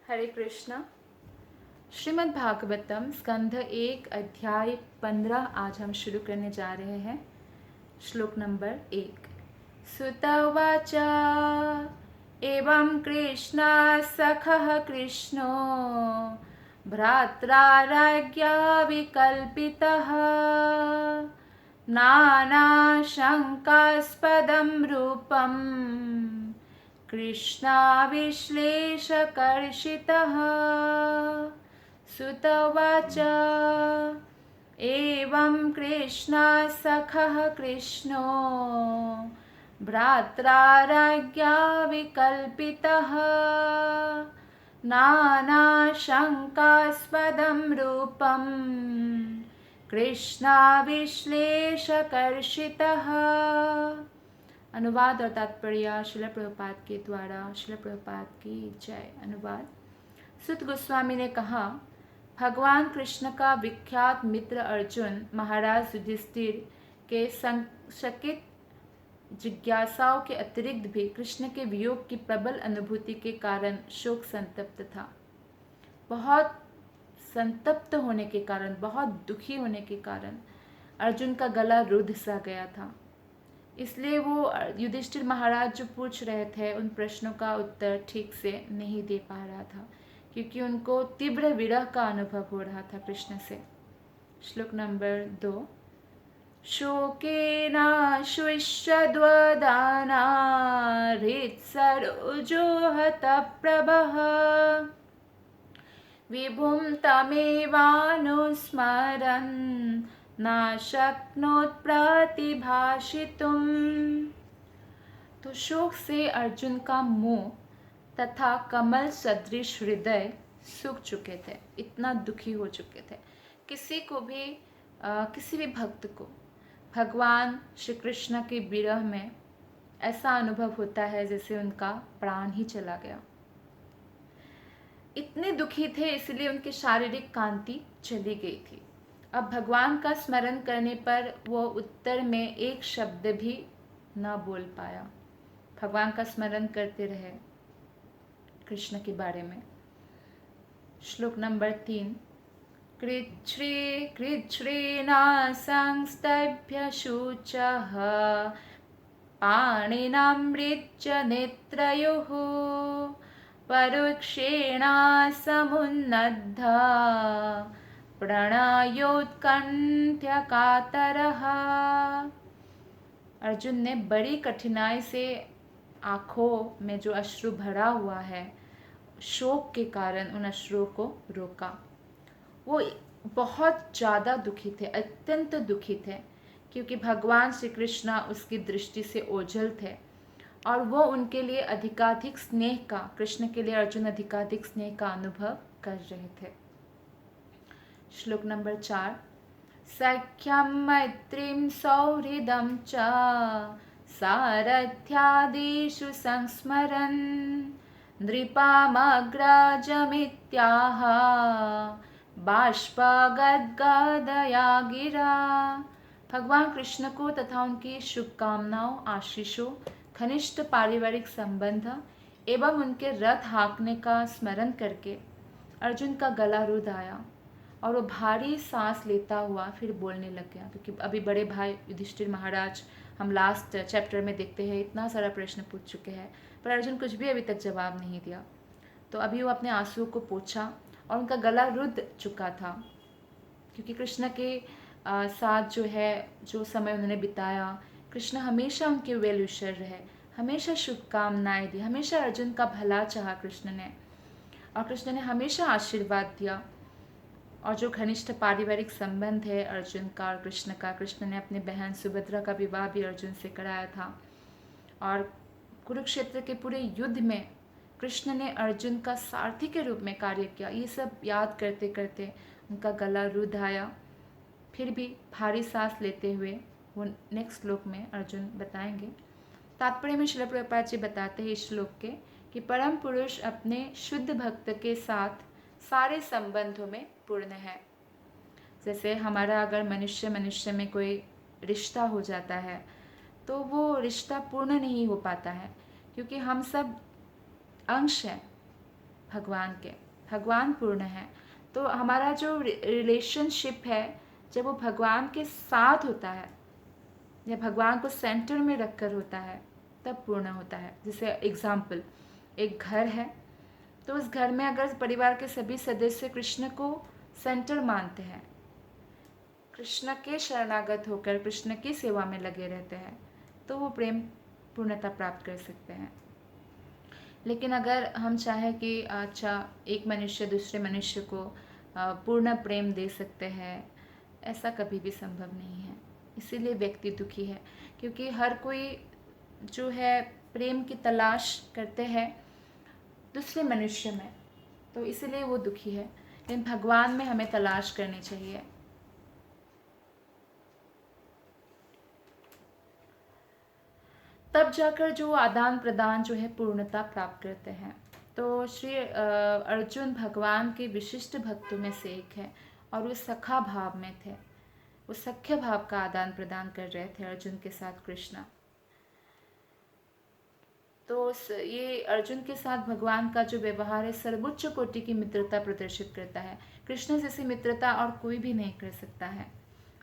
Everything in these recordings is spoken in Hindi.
हरे कृष्णा। श्रीमद् भागवतम स्कंध 1 अध्याय 15 आज हम शुरू करने जा रहे हैं। श्लोक नंबर 1। सुत उवाच एवं कृष्णा सखः कृष्णो भ्रात्राराज्ञा विकल्पितः नानाशङ्कास्पदं रूपम् कृष्णाविश्लेषकर्षितः। सुत उवाच एवं कृष्णा सखः कृष्णो भ्रात्राराज्ञा विकल्पितः नानाशङ्कास्पदं रूपम् कृष्णाविश्लेषकर्षितः। अनुवाद और तात्पर्य श्रील प्रभुपाद के द्वारा। श्रील प्रभुपाद की जय। अनुवाद। सुत गोस्वामी ने कहा, भगवान कृष्ण का विख्यात मित्र अर्जुन महाराज युधिष्ठिर के संशकित जिज्ञासाओं के अतिरिक्त भी कृष्ण के वियोग की प्रबल अनुभूति के कारण शोक संतप्त था। बहुत संतप्त होने के कारण, बहुत दुखी होने के कारण अर्जुन का गला रुद्ध सा गया था। इसलिए वो युधिष्ठिर महाराज जो पूछ रहे थे उन प्रश्नों का उत्तर ठीक से नहीं दे पा रहा था, क्योंकि उनको तीव्र विरह का अनुभव हो रहा था कृष्ण से। श्लोक नंबर 2। शोकेनाश्विष्यद्वदानाहृत्सरोजोहतप्रभः विभुं तमेवानुस्मरन् न शक्नोत् प्रतिभाषितुम्। तो शोक से अर्जुन का मुंह तथा कमल सदृश हृदय सूख चुके थे, इतना दुखी हो चुके थे। किसी भी भक्त को भगवान श्री कृष्ण के विरह में ऐसा अनुभव होता है जैसे उनका प्राण ही चला गया। इतने दुखी थे, इसलिए उनकी शारीरिक कांति चली गई थी। अब भगवान का स्मरण करने पर वो उत्तर में एक शब्द भी न बोल पाया। भगवान का स्मरण करते रहे कृष्ण के बारे में। श्लोक नंबर 3। कृच्छ्रेणा संस्तभ्य शुचः पाणिनामृच्य नेत्रयोः परुक्षेणा समुन्नद्धा प्रणयोत्कण्ठ्य कातरः। अर्जुन ने बड़ी कठिनाई से आँखों में जो अश्रु भरा हुआ है, शोक के कारण उन अश्रुओं को रोका। वो बहुत ज़्यादा दुखी थे, अत्यंत दुखी थे, क्योंकि भगवान श्री कृष्ण उसकी दृष्टि से ओझल थे और वो उनके लिए अधिकाधिक स्नेह का, कृष्ण के लिए अर्जुन अधिकाधिक स्नेह का अनुभव कर रहे थे। श्लोक नंबर 4। सख्यं मैत्रीं सौहृदं च सारथ्यादिषु संस्मरन् नृपामग्रजमित्याह बाष्पगद्गदया गिरा। भगवान कृष्ण को तथा उनकी शुभकामनाओं, आशीषों, घनिष्ठ पारिवारिक संबंध एवं उनके रथ हाँकने का स्मरण करके अर्जुन का गला रुद्ध आया और वो भारी सांस लेता हुआ फिर बोलने लग गया। क्योंकि अभी बड़े भाई युधिष्ठिर महाराज, हम लास्ट चैप्टर में देखते हैं, इतना सारा प्रश्न पूछ चुके हैं, पर अर्जुन कुछ भी अभी तक जवाब नहीं दिया। तो अभी वो अपने आंसुओं को पोंछा और उनका गला रुद्ध चुका था, क्योंकि कृष्ण के साथ जो समय उन्होंने बिताया, कृष्ण हमेशा उनके वेल विशर रहे, हमेशा शुभकामनाएं दी, हमेशा अर्जुन का भला चाहा कृष्ण ने, और कृष्ण ने हमेशा आशीर्वाद दिया। और जो घनिष्ठ पारिवारिक संबंध है अर्जुन का और कृष्ण का, कृष्ण ने अपनी बहन सुभद्रा का विवाह भी अर्जुन से कराया था, और कुरुक्षेत्र के पूरे युद्ध में कृष्ण ने अर्जुन का सारथी के रूप में कार्य किया। ये सब याद करते करते उनका गला रुद्ध आया। फिर भी भारी सांस लेते हुए वो नेक्स्ट श्लोक में अर्जुन बताएंगे। तात्पर्य में श्रील प्रभुपाद जी बताते हैं इस श्लोक के कि परम पुरुष अपने शुद्ध भक्त के साथ सारे संबंधों में पूर्ण है। जैसे हमारा अगर मनुष्य में कोई रिश्ता हो जाता है तो वो रिश्ता पूर्ण नहीं हो पाता है, क्योंकि हम सब अंश हैं, भगवान के। भगवान पूर्ण है, तो हमारा जो रिलेशनशिप है जब वो भगवान के साथ होता है या भगवान को सेंटर में रखकर होता है तब पूर्ण होता है। जैसे एग्जाम्पल, एक घर है, तो उस घर में अगर परिवार के सभी सदस्य कृष्ण को सेंटर मानते हैं, कृष्ण के शरणागत होकर कृष्ण की सेवा में लगे रहते हैं, तो वो प्रेम पूर्णता प्राप्त कर सकते हैं। लेकिन अगर हम चाहें कि अच्छा एक मनुष्य दूसरे मनुष्य को पूर्ण प्रेम दे सकते हैं, ऐसा कभी भी संभव नहीं है। इसीलिए व्यक्ति दुखी है, क्योंकि हर कोई जो है प्रेम की तलाश करते हैं दूसरे मनुष्य में, तो इसीलिए वो दुखी है। लेकिन भगवान में हमें तलाश करनी चाहिए। तब जाकर जो आदान प्रदान जो है पूर्णता प्राप्त करते हैं। तो श्री अर्जुन भगवान के विशिष्ट भक्तों में से एक है और वो सखा भाव में थे। वो सख्य भाव का आदान प्रदान कर रहे थे अर्जुन के साथ कृष्णा। तो ये अर्जुन के साथ भगवान का जो व्यवहार है सर्वोच्च कोटि की मित्रता प्रदर्शित करता है। कृष्ण जैसी मित्रता और कोई भी नहीं कर सकता है।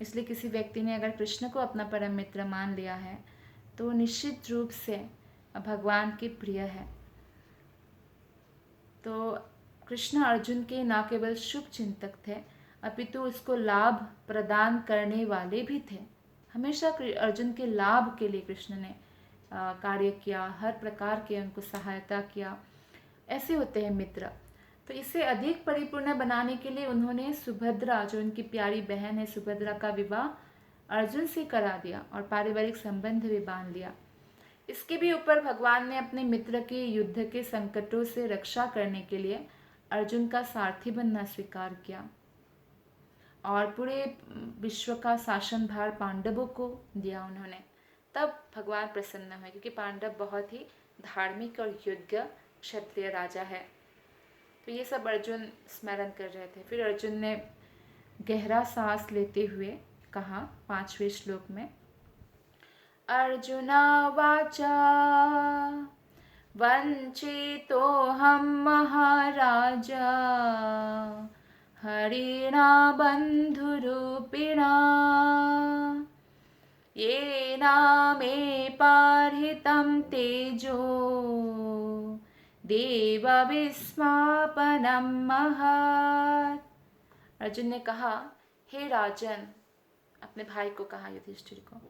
इसलिए किसी व्यक्ति ने अगर कृष्ण को अपना परम मित्र मान लिया है तो निश्चित रूप से भगवान के प्रिय है। तो कृष्ण अर्जुन के न केवल शुभ चिंतक थे अपितु उसको लाभ प्रदान करने वाले भी थे। हमेशा अर्जुन के लाभ के लिए कृष्ण ने कार्य किया, हर प्रकार के उनको सहायता किया। ऐसे होते हैं मित्र। तो इसे अधिक परिपूर्ण बनाने के लिए उन्होंने सुभद्रा, जो उनकी प्यारी बहन है सुभद्रा, का विवाह अर्जुन से करा दिया और पारिवारिक संबंध भी बांध लिया। इसके भी ऊपर भगवान ने अपने मित्र के युद्ध के संकटों से रक्षा करने के लिए अर्जुन का सारथी बनना स्वीकार किया और पूरे विश्व का शासन भार पांडवों को दिया उन्होंने। तब भगवान प्रसन्न हुए, क्योंकि पांडव बहुत ही धार्मिक और योग्य क्षत्रिय राजा है। तो ये सब अर्जुन स्मरण कर रहे थे। फिर अर्जुन ने गहरा सांस लेते हुए कहा 5वें श्लोक में, अर्जुनावाचा वञ्चितोऽहं महाराज हरिणा बन्धुरूपिणा येना मे पार्हितं तेजो देवविस्मापनं महत्। अर्जुन ने कहा, हे राजन, अपने भाई को कहा युधिष्ठिर को,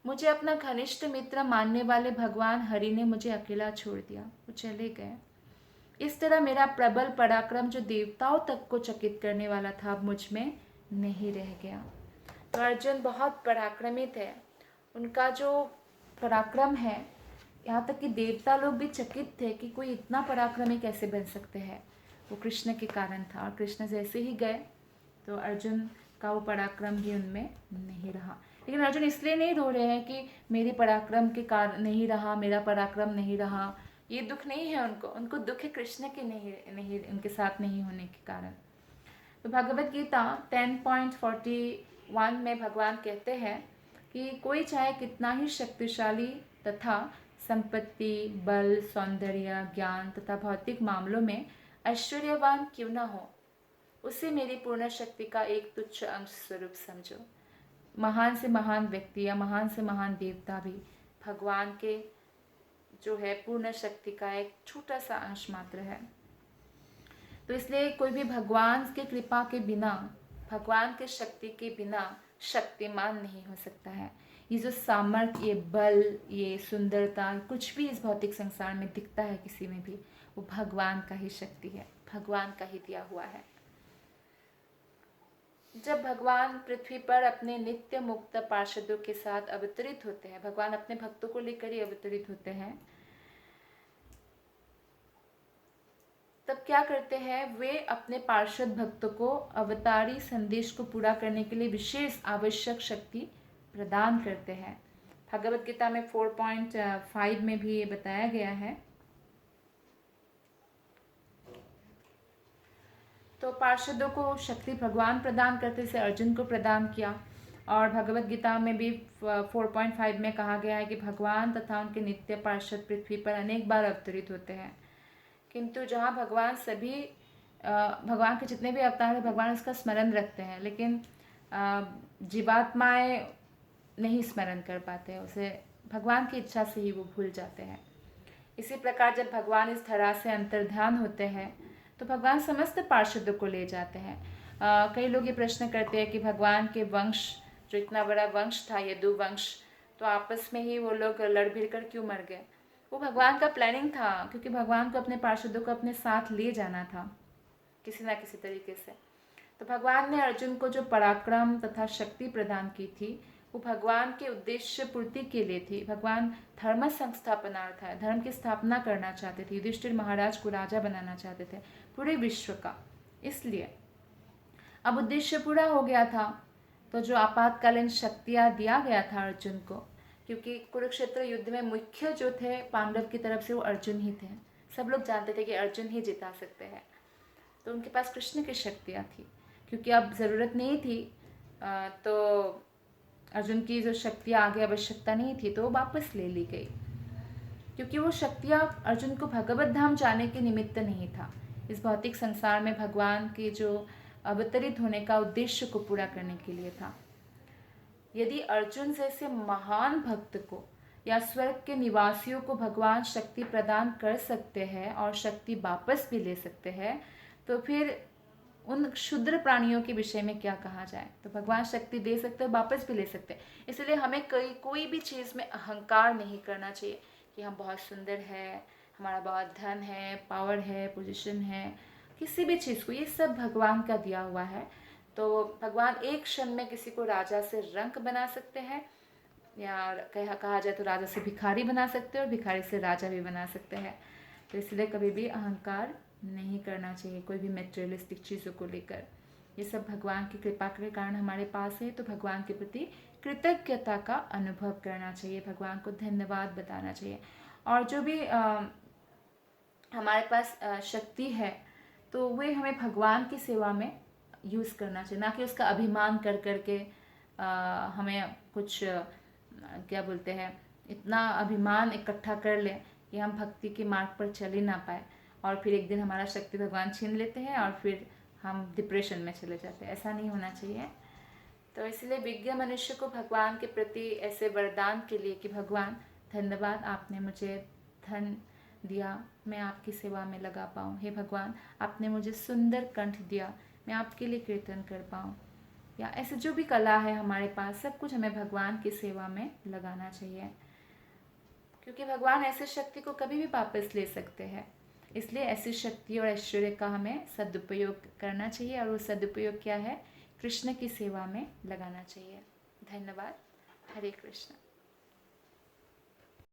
मुझे अपना घनिष्ठ मित्र मानने वाले भगवान हरि ने मुझे अकेला छोड़ दिया, वो चले गए। इस तरह मेरा प्रबल पराक्रम जो देवताओं तक को चकित करने वाला था अब मुझ में नहीं रह गया। तो अर्जुन बहुत पराक्रमी थे। उनका जो पराक्रम है, यहाँ तक कि देवता लोग भी चकित थे कि कोई इतना पराक्रमी कैसे बन सकते हैं। वो कृष्ण के कारण था और कृष्ण जैसे ही गए तो अर्जुन का वो पराक्रम भी उनमें नहीं रहा। लेकिन अर्जुन इसलिए नहीं रो रहे हैं कि मेरे पराक्रम के कारण नहीं रहा, मेरा पराक्रम नहीं रहा। ये दुख नहीं है उनको दुख है कृष्ण के नहीं उनके साथ नहीं होने के कारण। तो भगवत गीता 10.41 में भगवान कहते हैं कि कोई चाहे कितना ही शक्तिशाली तथा संपत्ति, बल, सौंदर्य, ज्ञान तथा भौतिक मामलों में ऐश्वर्यवान क्यों न हो, उसे मेरी पूर्ण शक्ति का एक तुच्छ अंश स्वरूप समझो। महान से महान व्यक्ति या महान से महान देवता भी भगवान के जो है पूर्ण शक्ति का एक छोटा सा अंश मात्र है। तो इसलिए कोई भी भगवान के कृपा के बिना, भगवान के शक्ति के बिना शक्तिमान नहीं हो सकता है। ये जो सामर्थ्य, ये बल, ये सुंदरता, कुछ भी इस भौतिक संसार में दिखता है किसी में भी, वो भगवान का ही शक्ति है, भगवान का ही दिया हुआ है। जब भगवान पृथ्वी पर अपने नित्य मुक्त पार्षदों के साथ अवतरित होते हैं, भगवान अपने भक्तों को लेकर ही अवतरित होते हैं, तब क्या करते हैं, वे अपने पार्षद भक्तों को अवतारी संदेश को पूरा करने के लिए विशेष आवश्यक शक्ति प्रदान करते हैं। भगवत गीता में 4.5 में भी ये बताया गया है। तो पार्षदों को शक्ति भगवान प्रदान करते से अर्जुन को प्रदान किया। और भगवत गीता में भी 4.5 में कहा गया है कि भगवान तथा उनके नित्य पार्षद पृथ्वी पर अनेक बार अवतरित होते हैं, किंतु जहाँ भगवान के जितने भी अवतार हैं भगवान उसका स्मरण रखते हैं, लेकिन जीवात्माएं नहीं स्मरण कर पाते हैं उसे, भगवान की इच्छा से ही वो भूल जाते हैं। इसी प्रकार जब भगवान इस धरा से अंतर्ध्यान होते हैं तो भगवान समस्त पार्षदों को ले जाते हैं। कई लोग ये प्रश्न करते हैं कि भगवान के वंश, जो इतना बड़ा वंश था यदुवंश, तो आपस में ही वो लोग लड़ भिड़ कर क्यों मर गए? वो भगवान का प्लानिंग था, क्योंकि भगवान को अपने पार्षदों को अपने साथ ले जाना था किसी ना किसी तरीके से। तो भगवान ने अर्जुन को जो पराक्रम तथा शक्ति प्रदान की थी वो भगवान के उद्देश्य पूर्ति के लिए थी। भगवान धर्म संस्थापनार्थ है, धर्म की स्थापना करना चाहते थे, युधिष्ठिर महाराज को राजा बनाना चाहते थे पूरे विश्व का। इसलिए अब उद्देश्य पूरा हो गया था, तो जो आपातकालीन शक्तियाँ दिया गया था अर्जुन को, क्योंकि कुरुक्षेत्र युद्ध में मुख्य जो थे पांडव की तरफ से वो अर्जुन ही थे, सब लोग जानते थे कि अर्जुन ही जिता सकते हैं, तो उनके पास कृष्ण की शक्तियाँ थी। क्योंकि अब ज़रूरत नहीं थी तो अर्जुन की जो शक्तियाँ आगे आवश्यकता नहीं थी तो वो वापस ले ली गई, क्योंकि वो शक्तियाँ अर्जुन को भगवत धाम जाने के निमित्त नहीं था, इस भौतिक संसार में भगवान के जो अवतरित होने का उद्देश्य को पूरा करने के लिए था। यदि अर्जुन जैसे महान भक्त को या स्वर्ग के निवासियों को भगवान शक्ति प्रदान कर सकते हैं और शक्ति वापस भी ले सकते हैं, तो फिर उन क्षुद्र प्राणियों के विषय में क्या कहा जाए। तो भगवान शक्ति दे सकते हैं, वापस भी ले सकते हैं। इसलिए हमें कोई भी चीज़ में अहंकार नहीं करना चाहिए कि हम बहुत सुंदर है, हमारा बहुत धन है, पावर है, पोजीशन है, किसी भी चीज़ को, ये सब भगवान का दिया हुआ है। तो भगवान एक क्षण में किसी को राजा से रंक बना सकते हैं, या कहा जाए तो राजा से भिखारी बना सकते हैं, और भिखारी से राजा भी बना सकते हैं। तो इसलिए कभी भी अहंकार नहीं करना चाहिए कोई भी मेटेरियलिस्टिक चीज़ों को लेकर। ये सब भगवान की कृपा के कारण हमारे पास है, तो भगवान के प्रति कृतज्ञता का अनुभव करना चाहिए, भगवान को धन्यवाद बताना चाहिए। और जो भी हमारे पास शक्ति है तो वे हमें भगवान की सेवा में यूज़ करना चाहिए, ना कि उसका अभिमान कर करके हमें कुछ क्या बोलते हैं, इतना अभिमान इकट्ठा कर लें कि हम भक्ति के मार्ग पर चल ही ना पाए, और फिर एक दिन हमारा शक्ति भगवान छीन लेते हैं और फिर हम डिप्रेशन में चले जाते हैं। ऐसा नहीं होना चाहिए। तो इसलिए विज्ञ मनुष्य को भगवान के प्रति ऐसे वरदान के लिए कि भगवान धन्यवाद, आपने मुझे धन दिया, मैं आपकी सेवा में लगा पाऊँ। हे भगवान, आपने मुझे सुंदर कंठ दिया, मैं आपके लिए कीर्तन कर पाऊँ। या ऐसे जो भी कला है हमारे पास, सब कुछ हमें भगवान की सेवा में लगाना चाहिए, क्योंकि भगवान ऐसे शक्ति को कभी भी वापस ले सकते हैं। इसलिए ऐसी शक्ति और ऐश्वर्य का हमें सदुपयोग करना चाहिए, और वो सदुपयोग क्या है, कृष्ण की सेवा में लगाना चाहिए। धन्यवाद। हरे कृष्ण।